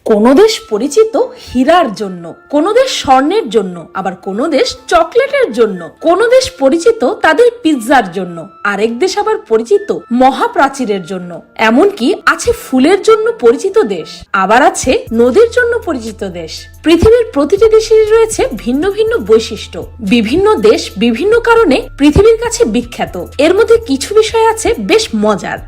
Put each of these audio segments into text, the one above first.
কোন দেশ পরিচিত হীরার জন্য, কোন দেশ স্বর্ণের জন্য, আবার কোন দেশ চকলেটের জন্য, কোন দেশ পরিচিত তাদের পিৎজার জন্য, আরেক দেশ আবার পরিচিত মহাপ্রাচীরের জন্য। এমনকি আছে ফুলের জন্য পরিচিত দেশ, আবার আছে নদীর জন্য পরিচিত দেশ। পৃথিবীর প্রতিটি দেশেরই রয়েছে ভিন্ন ভিন্ন বৈশিষ্ট্য। বিভিন্ন দেশ বিভিন্ন কারণে পৃথিবীর কাছে বিখ্যাত। এর মধ্যে কিছু বিষয় আছে বেশ মজার।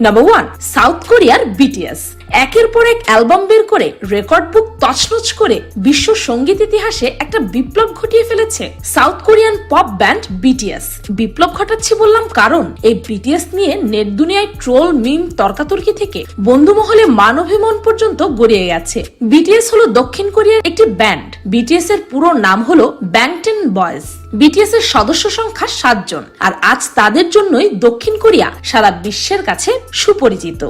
নাম্বার 1, সাউথ কোরিয়ার বিটিএস একের পর এক অ্যালবাম বের করে রেকর্ড বুক তছনছ করে বিশ্ব সঙ্গীত ইতিহাসে একটা বিপ্লব ঘটিয়ে ফেলেছে South Korean pop band BTS. বিপ্লব ঘটাচ্ছে বললাম কারণ এই বিটিএস নিয়ে নেট দুনিয়ায় ট্রোল, মিম, তর্কাতর্কি থেকে বন্ধু মহলে মানবাভিমান পর্যন্ত গড়িয়ে গেছে। বিটিএস হলো দক্ষিণ কোরিয়ার একটি ব্যান্ড। বিটিএস এর পুরো নাম হলো ব্যাংটেন বয়েজ। বিটিএস এর সদস্য সংখ্যা 7 জন, আর আজ তাদের জন্যই দক্ষিণ কোরিয়া সারা বিশ্বের কাছে সুপরিচিত।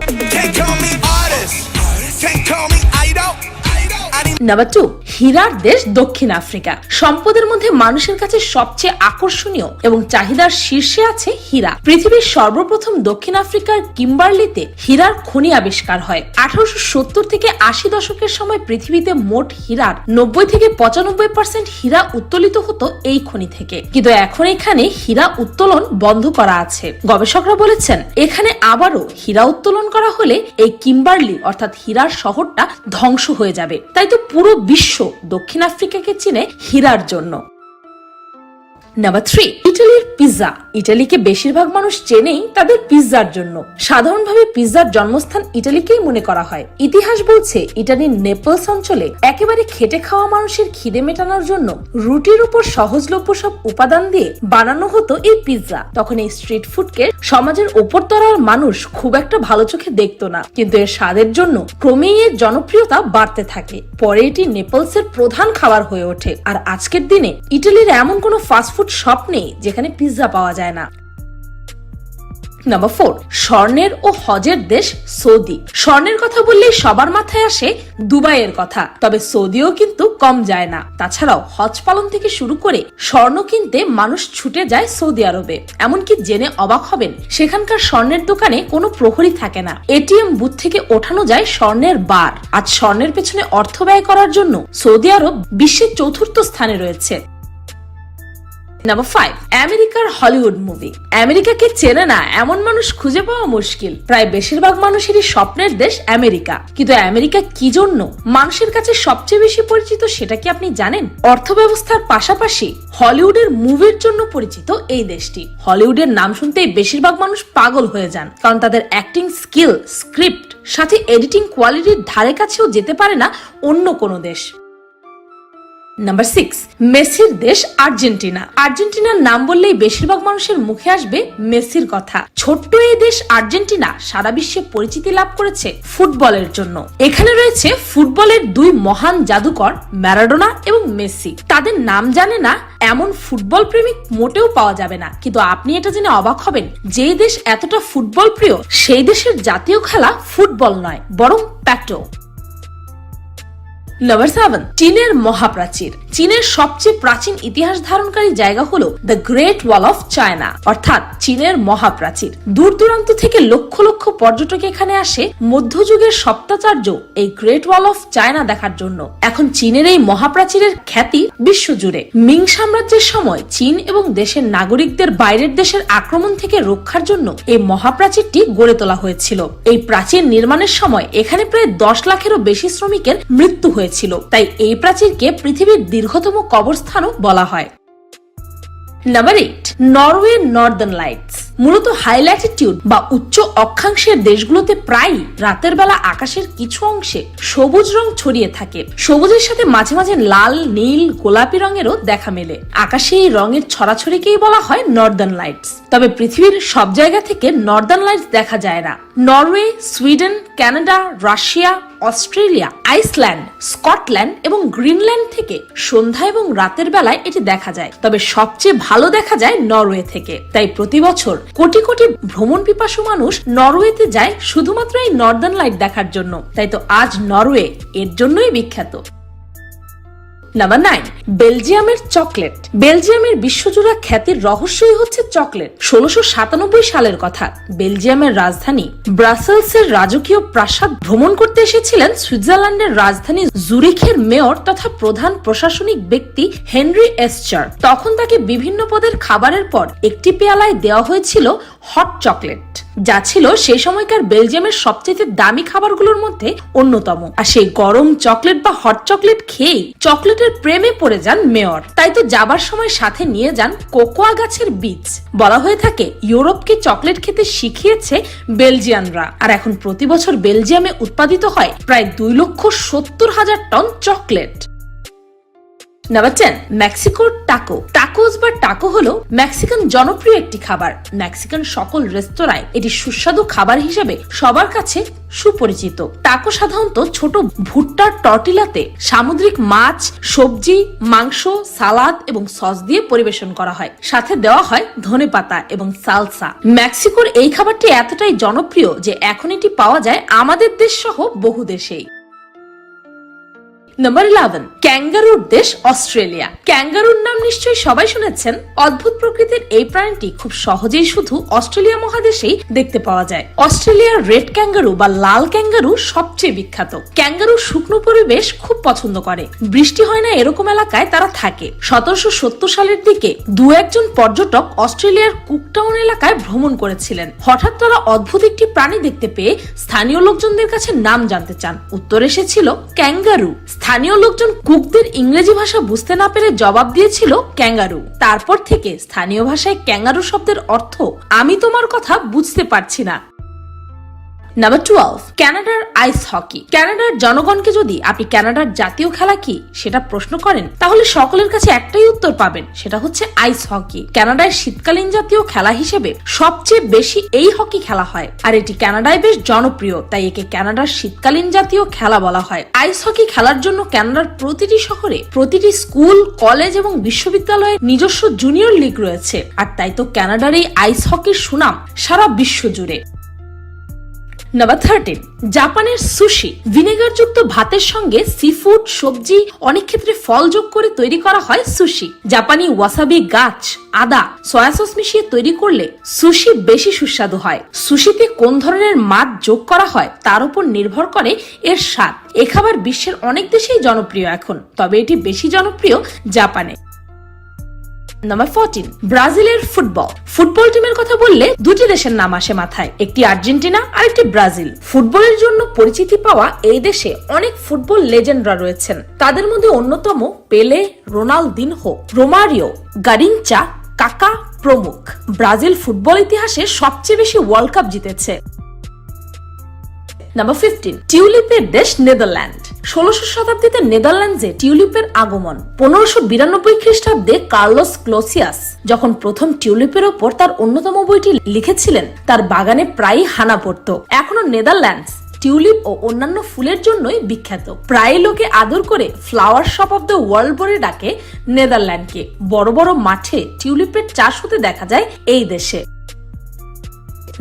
নাম্বার 2, হীরার দেশ দক্ষিণ আফ্রিকা। সম্পদের মধ্যে মানুষের কাছে সবচেয়ে আকর্ষণীয় এবং চাহিদার শীর্ষে আছে হীরা। পৃথিবীর সর্বপ্রথম দক্ষিণ আফ্রিকার কিম্বার্লিতে হীরার খনি আবিষ্কার হয়। 1870 থেকে 80 দশকের সময় পৃথিবীতে মোট হীরার 90 থেকে 95% হীরা উত্তোলিত হতো এই খনি থেকে, কিন্তু এখন এখানে হীরা উত্তোলন বন্ধ করা আছে। গবেষকরা বলেছেন এখানে আবারও হীরা উত্তোলন করা হলে এই কিম্বার্লি অর্থাৎ হীরার শহরটা ধ্বংস হয়ে যাবে। তাই তো পুরো বিশ্ব দক্ষিণ আফ্রিকাকে চিনে হীরার জন্য। নাম্বার 3, ইটালির পিৎজা। ইটালিকে বেশিরভাগ মানুষ চেনেই তাদের পিৎজার জন্য। সাধারণভাবে পিৎজার জন্মস্থান ইটালিকেই মনে করা হয়। ইতিহাস বলছে ইটালির নেপলস অঞ্চলে একেবারে খেটে খাওয়া মানুষের খিদে মেটানোর জন্য রুটির উপর সহজলভ্য সব উপাদান দিয়ে বানানো হতো এই পিৎজা। তখন এই স্ট্রিট ফুডকে সমাজের উপর তলার মানুষ খুব একটা ভালো চোখে দেখতো না, কিন্তু এর স্বাদের জন্য ক্রমেই এর জনপ্রিয়তা বাড়তে থাকে। পরে এটি নেপলসের প্রধান খাবার হয়ে ওঠে। আর আজকের দিনে ইটালির এমন কোনো ফাস্টফুড শপ নেই যেখানে পিৎজা পাওয়া যায় না। নাম্বার 4, স্বর্ণের ও হজের দেশ সৌদি। স্বর্ণের কথা বললেই সবার মাথায় আসে দুবাইয়ের কথা, তবে সৌদিও কিন্তু কম যায় না। তাছাড়াও হজ পালন থেকে শুরু করে স্বর্ণ কিনতে মানুষ ছুটে যায় সৌদি আরবে। এমনকি জেনে অবাক হবেন সেখানকার স্বর্ণের দোকানে কোনো প্রহরী থাকে না। এটিএম বুথ থেকে ওঠানো যায় স্বর্ণের বার। আজ স্বর্ণের পেছনে অর্থ ব্যয় করার জন্য সৌদি আরব বিশ্বের 4র্থ স্থানে রয়েছে। নাম্বার 5, আমেরিকার হলিউড মুভি। আমেরিকাকে চেনে না এমন মানুষ খুঁজে পাওয়া মুশকিল। প্রায় বেশিরভাগ মানুষেরই স্বপ্নের দেশ আমেরিকা, কিন্তু আমেরিকা কি জন্য মানুষের কাছে সবচেয়ে বেশি পরিচিত সেটা কি আপনি জানেন? অর্থব্যবস্থার পাশাপাশি হলিউডের মুভির জন্য পরিচিত এই দেশটি। হলিউডের নাম শুনতেই বেশিরভাগ মানুষ পাগল হয়ে যান, কারণ তাদের অ্যাক্টিং স্কিল, স্ক্রিপ্ট সাথে এডিটিং কোয়ালিটির ধারে কাছেও যেতে পারে না অন্য কোনো দেশ। নাম্বার 6, মেসির দেশ আর্জেন্টিনা। আর্জেন্টিনার নাম বললেই বেশিরভাগ মানুষের মুখে আসবে মেসির কথা। ছোট্ট এই দেশ আর্জেন্টিনা সারা বিশ্বে পরিচিতি লাভ করেছে ফুটবলের জন্য। এখানে রয়েছে ফুটবলের 2 মহান জাদুকর ম্যারাডোনা এবং মেসি। তাদের নাম জানে না এমন ফুটবল প্রেমিক মোটেও পাওয়া যাবে না, কিন্তু আপনি এটা জেনে অবাক হবেন যে দেশ এতটা ফুটবল প্রিয় সেই দেশের জাতীয় খেলা ফুটবল নয় বরং প্যাটো। নাম্বার 7, চীনের মহাপ্রাচীর। চীনের সবচেয়ে প্রাচীন ইতিহাস ধারণকারী জায়গা হলো the great wall of China, অর্থাৎ চীনের মহাপ্রাচীর। দূর দূরান্ত থেকে লক্ষ লক্ষ পর্যটক এখানে আসে মধ্যযুগের সপ্তাচার্য এই গ্রেট ওয়াল অফ চায়না দেখার জন্য। এখন চীনের এই মহাপ্রাচীরের খ্যাতি বিশ্বজুড়ে। মিং সাম্রাজ্যের সময় চীন এবং দেশের নাগরিকদের বাইরের দেশের আক্রমণ থেকে রক্ষার জন্য এই মহাপ্রাচীরটি গড়ে তোলা হয়েছিল। এই প্রাচীর নির্মাণের সময় এখানে প্রায় 10 লাখেরও বেশি শ্রমিকের মৃত্যু হয়েছিল। তাই এই প্রাচীরকে পৃথিবীর দীর্ঘতম কবরস্থানও বলা হয়। নাম্বার 8, নরওয়ের নর্দার্ন লাইটস। মূলত হাই ল্যাটিটিউড বা উচ্চ অক্ষাংশের দেশগুলোতে প্রায় রাতের বেলা আকাশের কিছু অংশে সবুজ রং ছড়িয়ে থাকে। সবুজের সাথে মাঝে মাঝে লাল, নীল, গোলাপি রঙেরও দেখা মেলে। আকাশে এই রঙের ছড়াছড়িকেই বলা হয় নর্দার্ন লাইটস। তবে পৃথিবীর সব জায়গা থেকে নর্দার্ন লাইটস দেখা যায় না। Norway, Sweden, Canada, Russia, Australia, Iceland, Scotland এবং গ্রিনল্যান্ড থেকে সন্ধ্যা এবং রাতের বেলায় এটি দেখা যায়। তবে সবচেয়ে ভালো দেখা যায় নরওয়ে থেকে। তাই প্রতি বছর কোটি কোটি ভ্রমণ পিপাসু মানুষ নরওয়েতে যায় শুধুমাত্র এই নর্দার্ন লাইট দেখার জন্য। তাই তো আজ নরওয়ে এর জন্যই বিখ্যাত। নাম্বার 9, বেলজিয়ামের চকলেট। বেলজিয়ামের বিশ্বজোড়া খ্যাতির রহস্যই হচ্ছে চকলেট। 1697 সালের কথা। বেলজিয়ামের রাজধানী ব্রাসেলসের রাজকীয় প্রাসাদ ভ্রমণ করতে এসেছিলেন সুইজারল্যান্ডের রাজধানী জুরিখের মেয়র তথা প্রধান প্রশাসনিক ব্যক্তি হেনরি এসচার। তখন তাকে বিভিন্ন পদের খাবারের পর একটি পেয়ালায় দেওয়া হয়েছিল হট চকলেট, যা ছিল সেই সময়কার বেলজিয়ামের সবচেয়ে দামি খাবারগুলোর মধ্যে অন্যতম। আর সেই গরম চকলেট বা হট চকলেট খেয়েই চকলেটের প্রেমে পড়ে যান মেয়র। তাই তো যাবার সময় সাথে নিয়ে যান কোকোয়া গাছের বীজ। বলা হয়ে থাকে ইউরোপকে চকলেট খেতে শিখিয়েছে বেলজিয়ানরা। আর এখন প্রতি বছর বেলজিয়ামে উৎপাদিত হয় প্রায় 2,70,000 টন চকলেট। নাম্বার 10, মেক্সিকোর টাকো। টাকোস বা টাকো হলো মেক্সিকান জনপ্রিয় একটি খাবার। মেক্সিকান সকল রেস্তোরাঁয় এটি সুস্বাদু খাবার হিসেবে সবার কাছে সুপরিচিত। টাকো সাধারণত ছোট ভুট্টার টর্টিলাতে সামুদ্রিক মাছ, সবজি, মাংস, সালাদ এবং সস দিয়ে পরিবেশন করা হয়। সাথে দেওয়া হয় ধনেপাতা এবং সালসা। মেক্সিকোর এই খাবারটি এতটাই জনপ্রিয় যে এখন এটি পাওয়া যায় আমাদের দেশ সহ বহু দেশেই। নাম্বার 11, ক্যাঙ্গারুর দেশ অস্ট্রেলিয়া। ক্যাঙ্গারুর নাম নিশ্চয়ই সবাই শুনেছেন। অদ্ভুত প্রকৃতির এই প্রাণীটি খুব সহজেই শুধু অস্ট্রেলিয়া মহাদেশেই দেখতে পাওয়া যায়। অস্ট্রেলিয়ার রেড ক্যাঙ্গারু বা লাল ক্যাঙ্গারু সবচেয়ে বিখ্যাত। ক্যাঙ্গারু শুকনো পরিবেশ খুব পছন্দ করে। বৃষ্টি হয় না এরকম এলাকায় তারা থাকে। 1770 সালের দিকে একজন পর্যটক অস্ট্রেলিয়ার কুকটাউন এলাকায় ভ্রমণ করেছিলেন। হঠাৎ তারা অদ্ভুত একটি প্রাণী দেখতে পেয়ে স্থানীয় লোকজনদের কাছে নাম জানতে চান। উত্তর এসেছিল ক্যাঙ্গারু। স্থানীয় লোকজন কুকদের ইংরেজি ভাষা বুঝতে না পেরে জবাব দিয়েছিল ক্যাঙ্গারু। তারপর থেকে স্থানীয় ভাষায় ক্যাঙ্গারু শব্দের অর্থ আমি তোমার কথা বুঝতে পারছি না। নাম্বার 12, কানাডার আইস হকি। কানাডার জনগণকে যদি আপনি কানাডার জাতীয় খেলা কি সেটা প্রশ্ন করেন, তাহলে সকলের কাছে একটাই উত্তর পাবেন, সেটা হচ্ছে আইস হকি। কানাডায় শীতকালীন জাতীয় খেলা হিসেবে সবচেয়ে বেশি এই হকি খেলা হয়। আর এটি কানাডায় বেশ জনপ্রিয়, তাই একে কানাডার শীতকালীন জাতীয় খেলা বলা হয়। আইস হকি খেলার জন্য কানাডার প্রতিটি শহরে, প্রতিটি স্কুল, কলেজ এবং বিশ্ববিদ্যালয়ে নিজস্ব জুনিয়র লিগ রয়েছে। আর তাই তো কানাডার এই আইস হকির সুনাম সারা বিশ্ব জুড়ে। নাম্বার 13, জাপানের সুশি। ভিনেগার যুক্ত ভাতের সঙ্গে সি ফুড, সবজি, অনেক ক্ষেত্রে ফল যোগ করে তৈরি করা হয় সুশি। জাপানি ওয়াসাবি গাছ, আদা, সয়া সস মিশিয়ে তৈরি করলে সুশি বেশি সুস্বাদু হয়। সুশিতে কোন ধরনের মাছ যোগ করা হয় তার উপর নির্ভর করে এর স্বাদ। এ খাবার বিশ্বের অনেক দেশেই জনপ্রিয় এখন, তবে এটি বেশি জনপ্রিয় জাপানে। নাম্বার 14, ব্রাজিলের ফুটবল। ফুটবল টিমের কথা বললে দুটি দেশের নাম আসে মাথায়, একটি আর্জেন্টিনা আর একটি ব্রাজিল। ফুটবলের জন্য পরিচিতি পাওয়া এই দেশে অনেক ফুটবল লেজেন্ডরা রয়েছেন। তাদের মধ্যে অন্যতম পেলে, রোনালদিনহো, রোমারিও, গারিনচা, কাকা প্রমুখ। ব্রাজিল ফুটবল ইতিহাসে সবচেয়ে বেশি ওয়ার্ল্ড কাপ জিতেছে। নাম্বার 15, টিউলিপের দেশ নেদারল্যান্ড। 16শ শতাব্দীতে নেদারল্যান্ডসে টিউলিপের আগমন। 1592 খ্রিস্টাব্দে কার্লোস ক্লোসিয়াস যখন প্রথম টিউলিপের ওপর তার অন্যতম বইটি লিখেছিলেন, তার বাগানে প্রায়ই হানা পড়ত। এখনো নেদারল্যান্ডস টিউলিপ ও অন্যান্য ফুলের জন্যই বিখ্যাত। প্রায় লোকে আদর করে flower shop of the world বলে ডাকে নেদারল্যান্ডকে। বড় বড় মাঠে টিউলিপের চাষ হতে দেখা যায় এই দেশে।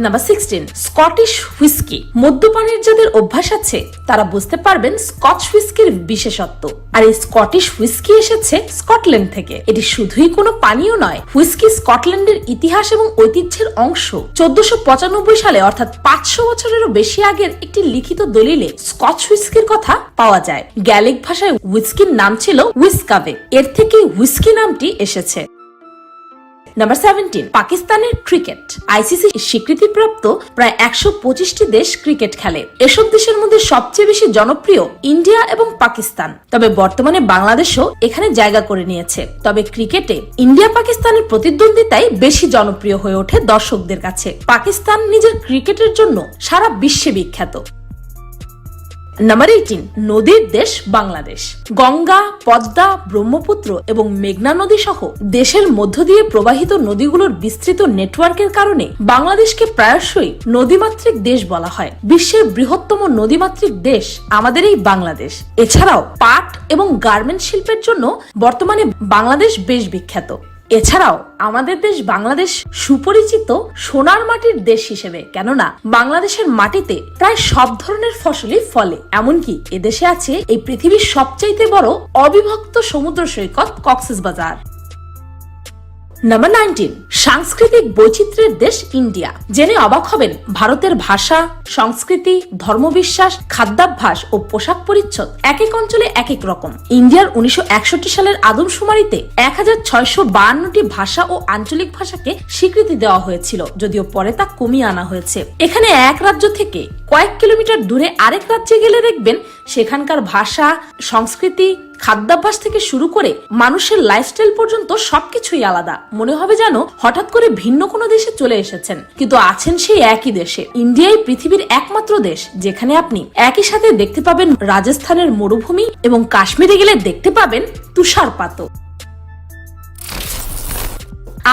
Number 16, Scottish whisky. মদ্যপানের যাদের অভ্যাস আছে তারা বুঝতে পারবেন স্কচ হুইস্কির বিশেষত্ব। আর এই স্কটিশ হুইস্কি এসেছে স্কটল্যান্ড থেকে। এটি শুধুই কোনো পানীয় নয়, হুইস্কি স্কটল্যান্ডের ইতিহাস এবং ঐতিহ্যের অংশ। 1495 সালে অর্থাৎ 500 বছরেরও বেশি আগের একটি লিখিত দলিলে স্কচ হুইস্কির কথা পাওয়া যায়। গ্যালিক ভাষায় হুইস্কির নাম ছিল হুইস্কাভে। এর থেকেই হুইস্কি নামটি এসেছে। নাম্বার 17, পাকিস্তানের ক্রিকেট। আইসিসি স্বীকৃতিপ্রাপ্ত প্রায় 125টি দেশ ক্রিকেট খেলে। এসব দেশের মধ্যে সবচেয়ে বেশি জনপ্রিয় ইন্ডিয়া এবং পাকিস্তান, তবে বর্তমানে বাংলাদেশও এখানে জায়গা করে নিয়েছে। তবে ক্রিকেটে ইন্ডিয়া পাকিস্তানের প্রতিদ্বন্দ্বিতাই বেশি জনপ্রিয় হয়ে ওঠে দর্শকদের কাছে। পাকিস্তান নিজের ক্রিকেটের জন্য সারা বিশ্বে বিখ্যাত। নাম্বার 18, নদীর দেশ বাংলাদেশ। গঙ্গা, পদ্মা, ব্রহ্মপুত্র এবং মেঘনা নদী সহ দেশের মধ্য দিয়ে প্রবাহিত নদীগুলোর বিস্তৃত নেটওয়ার্কের কারণে বাংলাদেশকে প্রায়শই নদীমাতৃক দেশ বলা হয়। বিশ্বের বৃহত্তম নদীমাতৃক দেশ আমাদের এই বাংলাদেশ। এছাড়াও পাট এবং গার্মেন্ট শিল্পের জন্য বর্তমানে বাংলাদেশ বেশ বিখ্যাত। এছাড়াও আমাদের দেশ বাংলাদেশ সুপরিচিত সোনার মাটির দেশ হিসেবে, কেননা বাংলাদেশের মাটিতে প্রায় সব ধরনের ফসলই ফলে। এমনকি এদেশে আছে এই পৃথিবীর সবচাইতে বড় অবিভক্ত সমুদ্র সৈকত কক্সবাজার। নাম্বার 19, সাংস্কৃতিক বৈচিত্র্যের দেশ ইন্ডিয়া। জেনে অবাক হবেন, ভারতের ভাষা, সংস্কৃতি, ধর্মবিশ্বাস, খাদ্যাভ্যাস ও পোশাক পরিচ্ছদ এক এক অঞ্চলে এক এক রকম। ইন্ডিয়ার 1961 সালের আদমশুমারিতে 1652টি ভাষা ও আঞ্চলিক ভাষাকে স্বীকৃতি দেওয়া হয়েছিল, যদিও পরে তা কমিয়ে আনা হয়েছে। এখানে এক রাজ্য থেকে কয়েক কিলোমিটার দূরে আরেক রাজ্যে গেলে দেখবেন সেখানকার ভাষা, সংস্কৃতি, খাদ্যাভ্যাস থেকে শুরু করে মানুষের লাইফস্টাইল পর্যন্ত সবকিছুই আলাদা। মনে হবে যেন হঠাৎ করে ভিন্ন কোনো দেশে চলে এসেছেন, কিন্তু আছেন সেই একই দেশে। ইন্ডিয়াই পৃথিবীর একমাত্র দেশ যেখানে আপনি একই সাথে দেখতে পাবেন রাজস্থানের মরুভূমি এবং কাশ্মীরে গেলে দেখতে পাবেন তুষারপাতও।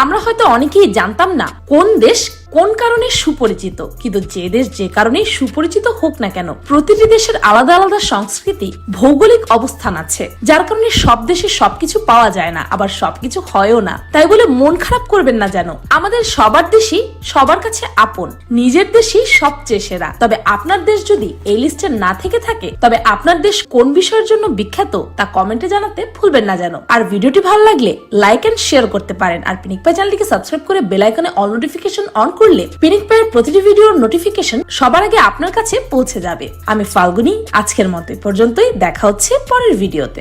আমরা হয়তো অনেকেই জানতাম না কোন দেশ কোন কারণে সুপরিচিত, কিন্তু যে দেশ যে কারণে সুপরিচিত হোক না কেন, প্রতিটি দেশের আলাদা আলাদা সংস্কৃতি, ভৌগোলিক অবস্থান আছে, যার কারণে সব দেশে সবকিছু পাওয়া যায় না, আবার সবকিছু হয়ও না। তাই বলে মন খারাপ করবেন না যেন। আমাদের সবার দেশই সবার কাছে আপন, নিজের দেশই সবচেয়ে সেরা। তবে আপনার দেশ যদি এই লিস্টে না থেকে থাকে, তবে আপনার দেশ কোন বিষয়ের জন্য বিখ্যাত তা কমেন্টে জানাতে ভুলবেন না যেন। আর ভিডিওটি ভালো লাগলে লাইক এন্ড শেয়ার করতে পারেন। আর পিনিক পাই চ্যানেলটিকে সাবস্ক্রাইব করে বেল আইকনে অল নোটিফিকেশন অন করলে পিনিক পাইয়ের প্রতিটি ভিডিওর নোটিফিকেশন সবার আগে আপনার কাছে পৌঁছে যাবে। আমি ফাল্গুনি, আজকের মতো পর্যন্তই। দেখা হচ্ছে পরের ভিডিওতে।